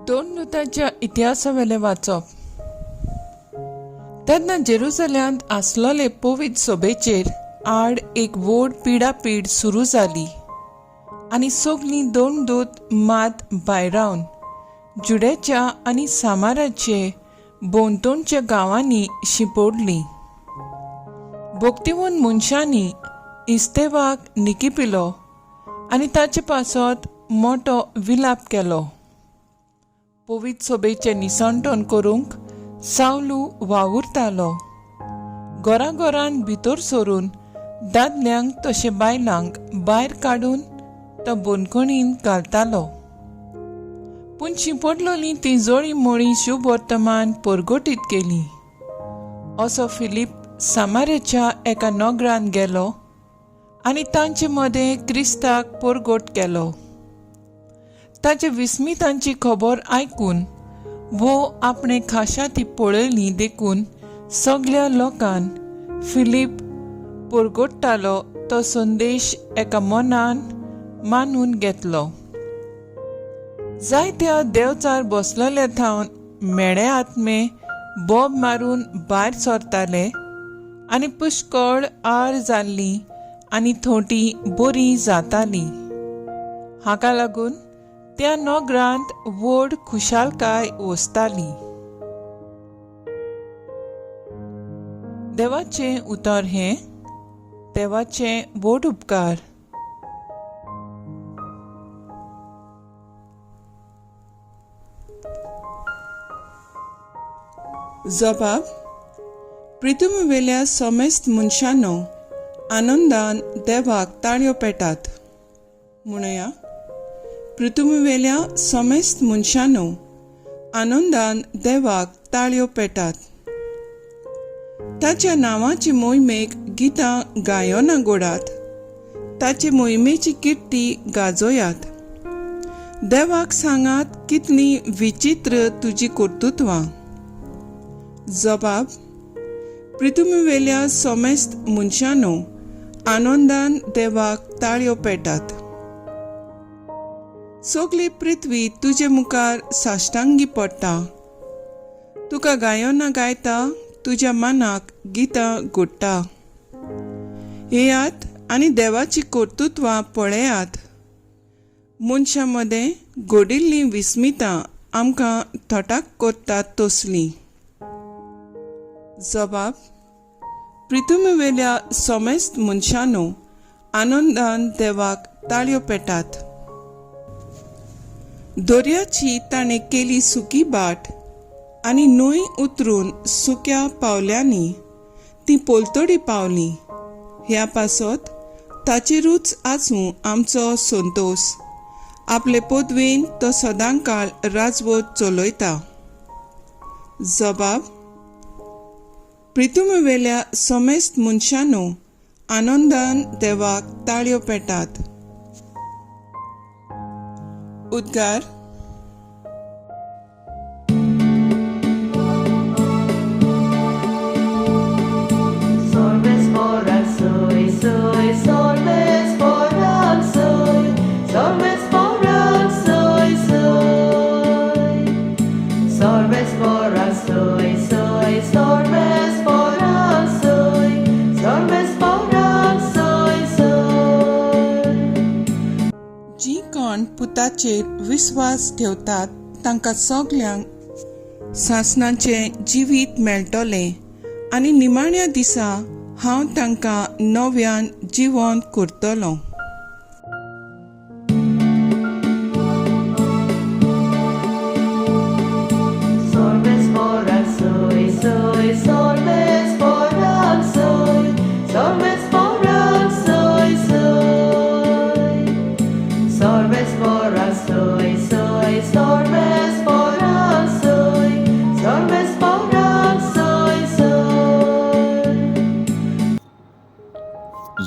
दोन दुतांच्या इतिहासावेले वाचप. तेन्ना जेरुसल्यांत आसलोले पवित्र सभेचेर आड एक व्हड पिडापीड सुरू जाली आनी सगळीं दोन दूत मात भायर रावन जुडेच्या आनी सामाराचे भोंवतणच्या गांवांनी शिंपडलीं. भक्तिवंत मनशांनी इस्तेवाक निकिपिलो आनी ताचे पासत मोठो विलाप केलो. पवित्र सभेचें निसंटण करूंक सावलू वावुरतालो. घराघरान भितर सरून दादल्यांक तशे बायलांक भायर काडून तो बंदखणीन घालतालो. पूण शिंपडलोली ती जोळी मोळी शुभ वर्तमान परगटीत केली. असो फिलीप सामारेच्या एका नगरान गेलो आनी तांचे मदें क्रिस्ताक परगट केलो. ताचे विस्मितांची खबर आयकून वो आपणे खाशाती पळयली देखून सगळ्या लोकांन फिलीप परगट्टालो तो संदेश एका मनान मानून घेतलो. जायत्या देवचार बसलेले थावन मेळे आत्मे बोब मारून भायर सरताले आनी पुष्कळ आर जाल्ली आनी थोटी बरी जाताली. हाका लागून त्या नगरांत व्हड खुशालकाय वसताली. देवाचें उतर हें देवाचे व्हड उपकार. जबाब. पृथ्वीवेल्या समेस्त मनशांनो आनंदान देवाक ताळयो पेटात. म्हणया, पृथ्वीवेल्या समेस्त मनशांनो आनंदान देवाक ताळयो पेटात. ताच्या नांवाची मोहिमेक गितां गायोना गोडात. ताचे मोहिमेची किर्ती गाजोयात. देवाक सांगात कितली विचित्र तुजी कर्तुत्वां. जबाब. पृथ्वीवेल्या समेस्त मनशांनो आनंदान देवाक ताळयो पेटात. सगळी पृथ्वी तुजे मुखार साश्टांगी पडटा. तुका गायोना गायता, तुज्या मनाक गितां घोडटा. येयात आनी देवाची कर्तुत्वां पळयात. मनशां मदें घोडिल्लीं विस्मितां आमकां थोटाक करतात तसलीं. जबाब. पृथ्वीवेल्या समेस्त मनशांनो आनंदान देवाक ताळयो पेटात. दर्याची ताणें केली सुकी बाट आनी न्हंय उतरून सुक्या पावल्यांनी ती पोलतडी पावली. ह्या पासत ताचेरूच आसूं आमचो संतोश. आपले पदवेन तो सदांकाळ राजवट चलयता. जबाब. पृथ्वीवेल्या समेस्त मनशांनो आनंदान देवाक ताळयो पेटात. उद्गार. Sorbes moral soy, soy, sorbes moral soy, sorbes moral soy, soy. Sorbes moral soy, soy, sorbes moral soy, sorbes moral soy, soy. जी कोण पुताचेर विस्वास ठेवतात तांकां सगळ्यांक सासणाचें जिवीत मेळटलें आनी निमाण्या दिसा हांव तांकां नव्यान जिवंत करतलों. Sorbes moral soy, soy, sorbes moral soy, sorbes moral soy, soy. Sorbes moral soy, soy, sorbes moral soy, sorbes moral soy, soy.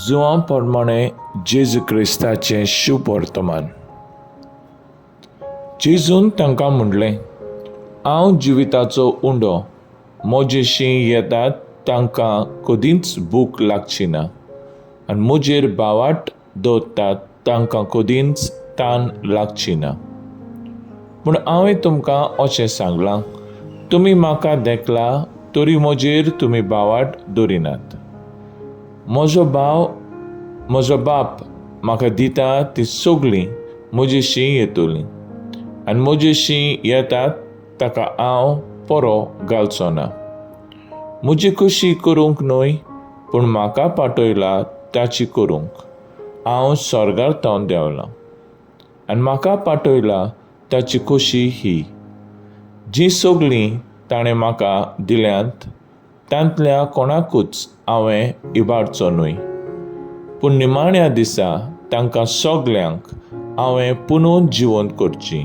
जुआं प्रमाणे जेजू क्रिस्ताचें शुभ वर्तमान. जेजून तांकां म्हणलें, हांव जिविताचो उंडो. म्हजेशीं येतात तांकां कदींच भूक लागची ना आनी म्हजेर बावाट दवरतात तांकां कदींच तान लागची ना. पूण हांवें तुमकां अशें सांगलां, तुमी म्हाका देखला तरी म्हजेर तुमी बावाट दवरिनात. म्हजो बाप म्हाका दिता ती सगळीं म्हजेशी येतलीं, आनी म्हजेशी येतात ताका हांव परो घालचो ना. म्हजी कशी करूंक न्हय, पूण म्हाका पाठयला ताची करूंक हांव स्वर्गार थावन देवलां. आनी म्हाका पाठयला ताची खोशी ही, जी सगळीं ताणें म्हाका दिल्यांत तांतल्या कोणाकूच हांवें इबाडचो न्हय, पूण निमाण्या दिसा तांकां सगल्यांक हांवें पुनून जिवंत करची.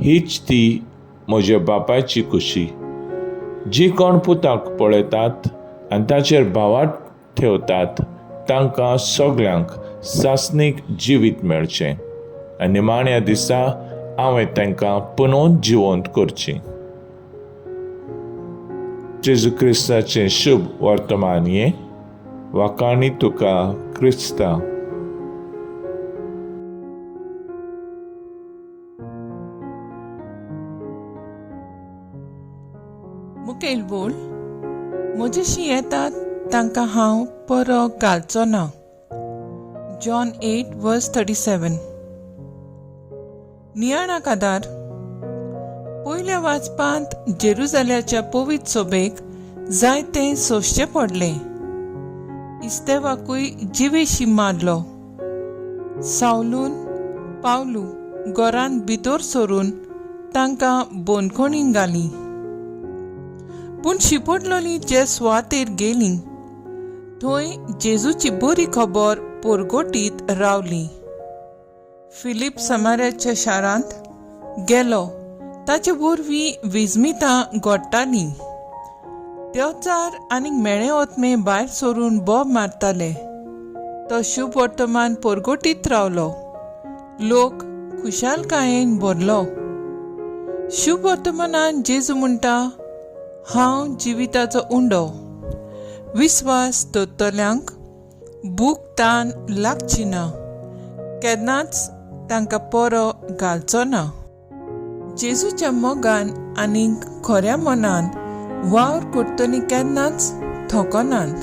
हीच ती म्हज्या बापायची खोशी. जी कोण पुताक पळयतात आनी ताचेर बावाट ठेवतात तांकां सगल्यांक सासणीक जिवीत मेळचें, आनी निमाण्या दिसा हांवें तांकां पुनून जिवंत करचें. जेजू क्रिस्ताचें शुभ वर्तमान हें, वाकाणी तुका क्रिस्ता. मुखेल बोल. म्हजेशी येतात तांकां हांव परो घालचो ना. जॉन 8:37. नियाळा कादार. पयल्या वाचपांत जेरुजाल्याच्या पवित्र सोबेक जायते सोंसचें पडलें. इस्तेवाकूय जिवेशी मारलो. सावलून पावलू घरांत भितर सरून तांकां बोनखणीन घाली. पूण शिपडलोलीं जे सुवातेर गेलीं थंय जेजूची बरी खबर पोरगोटीत रावली. फिलीप समार्याच्या शारांत गेलो. ताचे वरवीं विजमितां घोडटालीं. देवचार आनी मेळे ओतमे भायर सरून बोब मारताले. तो शुभ वर्तमान पोरगोटीत रावलो. लोक खुशालकायेन भरलो. शुभ वर्तमानान जेजू म्हणटा, हांव जिविताचो उंडो. विस्वास दवरतल्यांक भूक तान लागची ना, केन्नाच तांकां परो घालचो ना. जेजूच्या मोगान आनीक खऱ्या मनान वावर करतली केन्नाच थोकनात.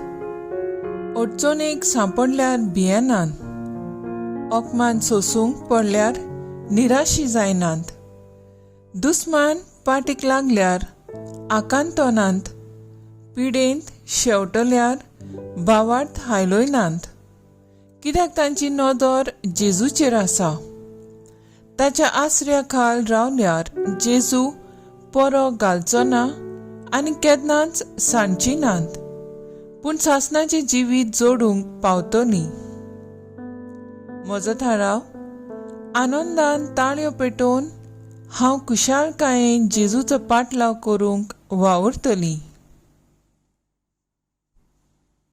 अडचणेक सांपडल्यार भियेनात. ओकमान सोसूंक पडल्यार निराशी जायनात. दुस्मान पाटीक लागल्यार आकांतनात. पिडेंत शेवटल्यार बावार्थ हायलोयनात. कित्याक तांची नदर जेजूचेर आसा. ताच्या आसऱ्या खाल रावल्यार जेजू परो घालचो ना आनी केन्नाच सांडचिनात, पूण सासणाचें जिवीत जोडूंक पावतलीं. म्हजो थाराव. आनंदान ताळयो पेटोवन हांव खुशालकायेन जेजूचो पाटलाव करूंक वावुरतलीं.